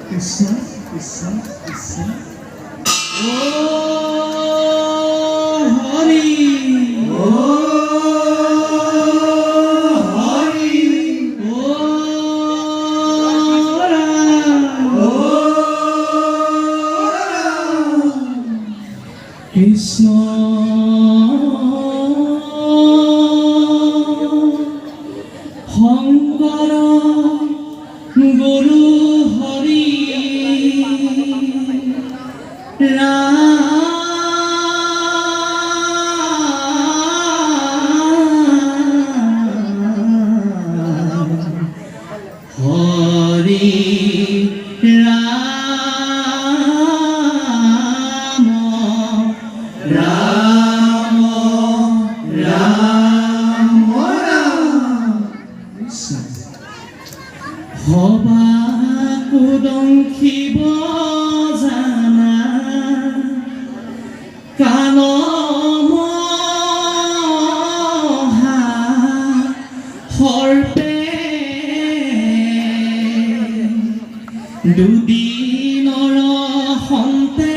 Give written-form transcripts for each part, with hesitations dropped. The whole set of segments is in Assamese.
কৃষ্ণ কৃষ্ণ কৃষ্ণ ও হৰি ও হৰি ও ৰাম ও কৃষ্ণ শংকৰ গুৰু হৰি ৰাম হৰি ৰাম ৰাম ৰাম ৰাম হবা কুদংখিব জানা কাণ মহা সৰ্পে দুদিনৰ সন্তে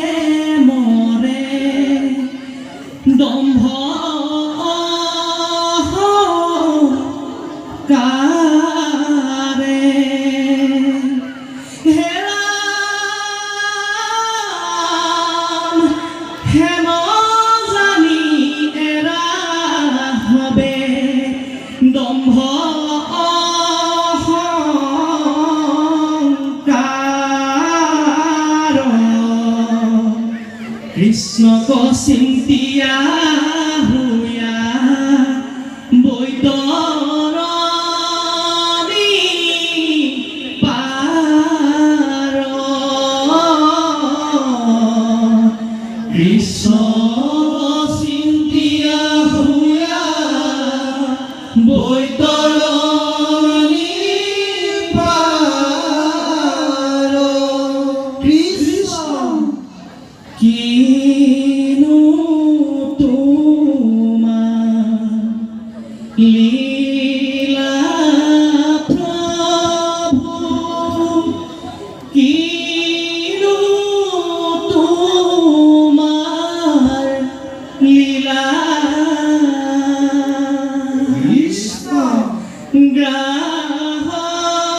মৰে দম্ভ কাৰে হে ৰাম হেম জানি এৰা হবে দম্ভ অহংকাৰ কৃষ্ণক চিন্তিয়া হুয়া বৈতৰণী পাৰ কৃষ্ণ চিন্তিয়া হুয়া বৈতৰণী পাৰ কৃষ্ণ কিনো